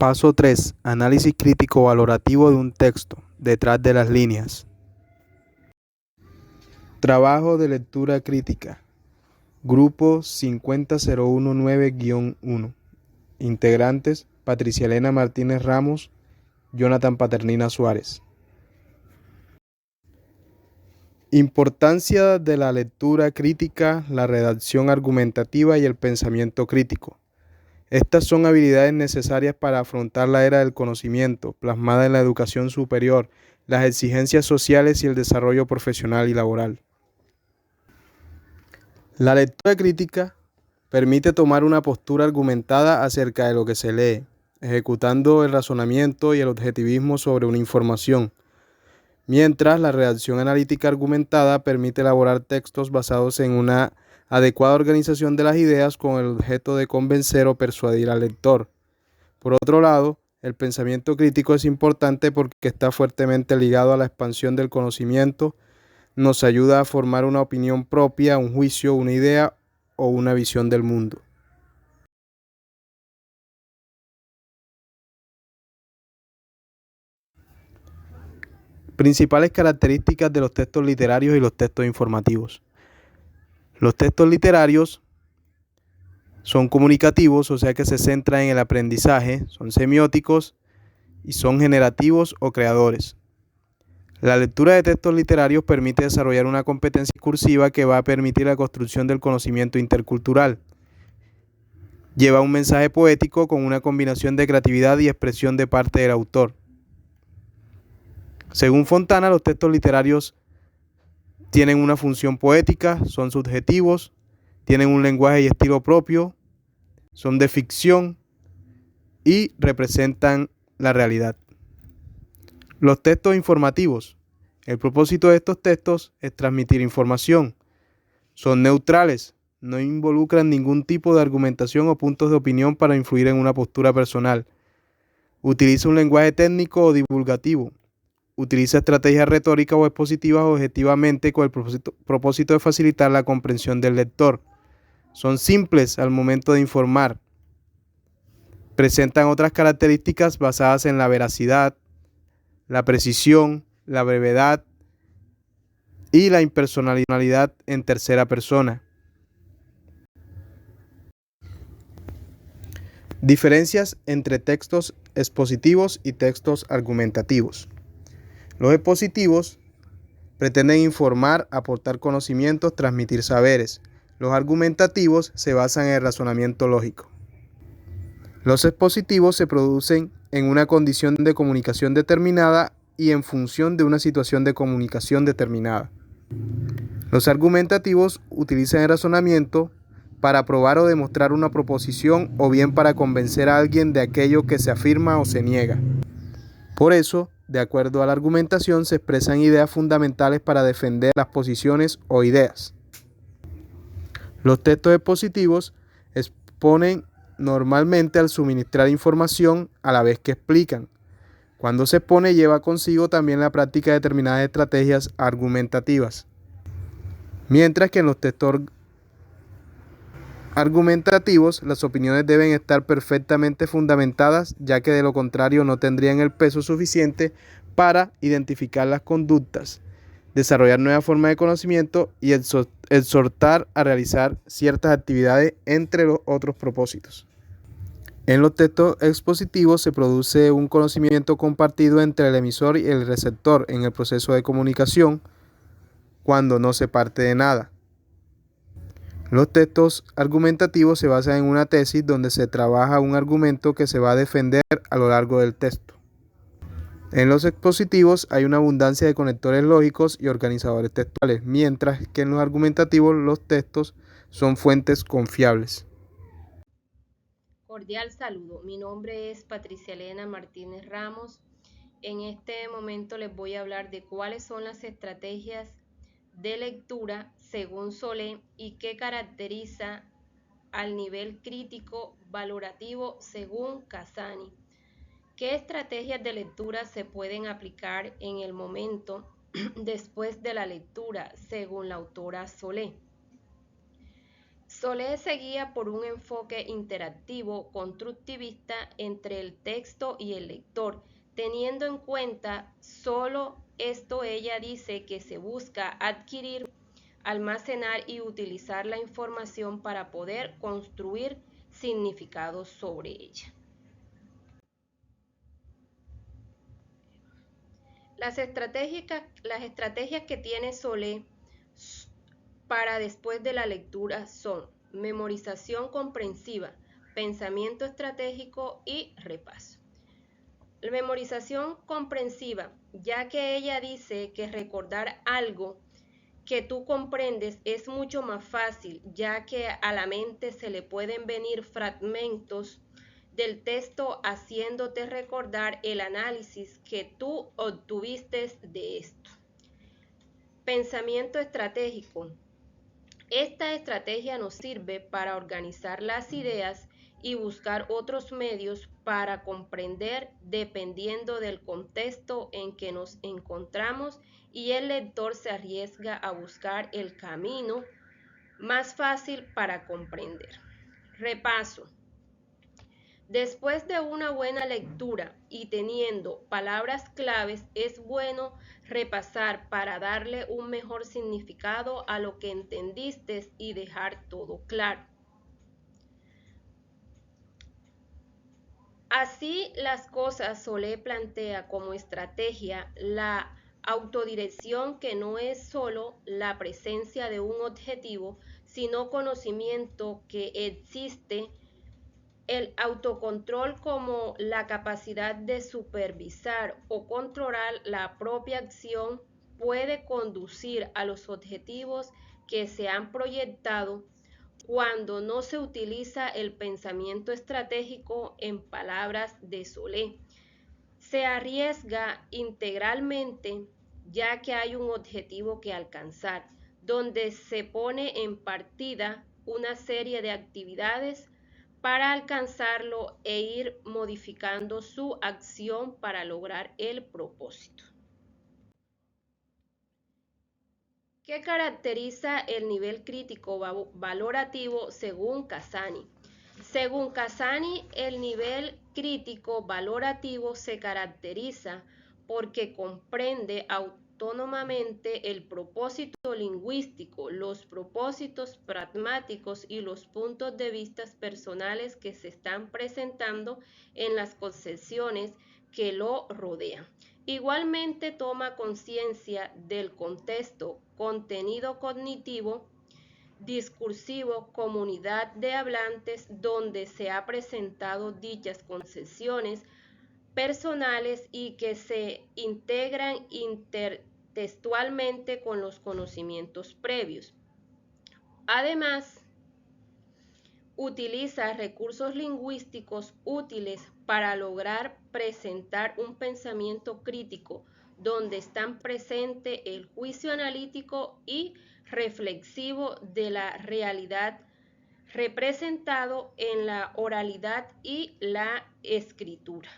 Paso 3. Análisis crítico valorativo de un texto, detrás de las líneas. Trabajo de lectura crítica. Grupo 50019-1. Integrantes: Patricia Elena Martínez Ramos, Jonathan Paternina Suárez. Importancia de la lectura crítica, la redacción argumentativa y el pensamiento crítico. Estas son habilidades necesarias para afrontar la era del conocimiento, plasmada en la educación superior, las exigencias sociales y el desarrollo profesional y laboral. La lectura crítica permite tomar una postura argumentada acerca de lo que se lee, ejecutando el razonamiento y el objetivismo sobre una información, mientras la redacción analítica argumentada permite elaborar textos basados en una adecuada organización de las ideas con el objeto de convencer o persuadir al lector. Por otro lado, el pensamiento crítico es importante porque está fuertemente ligado a la expansión del conocimiento, nos ayuda a formar una opinión propia, un juicio, una idea o una visión del mundo. Principales características de los textos literarios y los textos informativos. Los textos literarios son comunicativos, o sea que se centran en el aprendizaje, son semióticos y son generativos o creadores. La lectura de textos literarios permite desarrollar una competencia discursiva que va a permitir la construcción del conocimiento intercultural. Lleva un mensaje poético con una combinación de creatividad y expresión de parte del autor. Según Fontana, los textos literarios tienen una función poética, son subjetivos, tienen un lenguaje y estilo propio, son de ficción y representan la realidad. Los textos informativos. El propósito de estos textos es transmitir información. Son neutrales, no involucran ningún tipo de argumentación o puntos de opinión para influir en una postura personal. Utiliza un lenguaje técnico o divulgativo. Utiliza estrategias retóricas o expositivas objetivamente con el propósito de facilitar la comprensión del lector. Son simples al momento de informar. Presentan otras características basadas en la veracidad, la precisión, la brevedad y la impersonalidad en tercera persona. Diferencias entre textos expositivos y textos argumentativos. Los expositivos pretenden informar, aportar conocimientos, transmitir saberes. Los argumentativos se basan en el razonamiento lógico. Los expositivos se producen en una condición de comunicación determinada y en función de una situación de comunicación determinada. Los argumentativos utilizan el razonamiento para probar o demostrar una proposición o bien para convencer a alguien de aquello que se afirma o se niega. Por eso, de acuerdo a la argumentación, se expresan ideas fundamentales para defender las posiciones o ideas. Los textos expositivos exponen normalmente al suministrar información a la vez que explican. Cuando se expone, lleva consigo también la práctica de determinadas estrategias argumentativas. Mientras que en los textos argumentativos, las opiniones deben estar perfectamente fundamentadas, ya que de lo contrario no tendrían el peso suficiente para identificar las conductas, desarrollar nuevas formas de conocimiento y exhortar a realizar ciertas actividades, entre los otros propósitos. En los textos expositivos se produce un conocimiento compartido entre el emisor y el receptor en el proceso de comunicación, cuando no se parte de nada. Los textos argumentativos se basan en una tesis donde se trabaja un argumento que se va a defender a lo largo del texto. En los expositivos hay una abundancia de conectores lógicos y organizadores textuales, mientras que en los argumentativos los textos son fuentes confiables. Cordial saludo, mi nombre es Patricia Elena Martínez Ramos. En este momento les voy a hablar de cuáles son las estrategias de lectura según Solé y qué caracteriza al nivel crítico valorativo según Casani. ¿Qué estrategias de lectura se pueden aplicar en el momento después de la lectura según la autora Solé? Solé se guía por un enfoque interactivo, constructivista entre el texto y el lector, teniendo en cuenta solo esto. Ella dice que se busca adquirir, almacenar y utilizar la información para poder construir significados sobre ella. Las estrategias que tiene Solé para después de la lectura son memorización comprensiva, pensamiento estratégico y repaso. La memorización comprensiva, ya que ella dice que recordar algo que tú comprendes es mucho más fácil, ya que a la mente se le pueden venir fragmentos del texto haciéndote recordar el análisis que tú obtuviste de esto. Pensamiento estratégico. Esta estrategia nos sirve para organizar las ideas y buscar otros medios para comprender dependiendo del contexto en que nos encontramos, y el lector se arriesga a buscar el camino más fácil para comprender. Repaso. Después de una buena lectura y teniendo palabras claves, es bueno repasar para darle un mejor significado a lo que entendiste y dejar todo claro. Así las cosas, Solé plantea como estrategia la autodirección, que no es solo la presencia de un objetivo, sino conocimiento que existe. El autocontrol como la capacidad de supervisar o controlar la propia acción puede conducir a los objetivos que se han proyectado. Cuando no se utiliza el pensamiento estratégico, en palabras de Solé, se arriesga integralmente, ya que hay un objetivo que alcanzar, donde se pone en partida una serie de actividades para alcanzarlo e ir modificando su acción para lograr el propósito. ¿Qué caracteriza el nivel crítico valorativo según Casani? Según Casani, el nivel crítico valorativo se caracteriza porque comprende autónomamente el propósito lingüístico, los propósitos pragmáticos y los puntos de vista personales que se están presentando en las concepciones que lo rodean. Igualmente toma conciencia del contexto, contenido cognitivo, discursivo, comunidad de hablantes donde se ha presentado dichas concepciones personales y que se integran intertextualmente con los conocimientos previos. Además, utiliza recursos lingüísticos útiles para lograr presentar un pensamiento crítico donde están presentes el juicio analítico y reflexivo de la realidad representado en la oralidad y la escritura.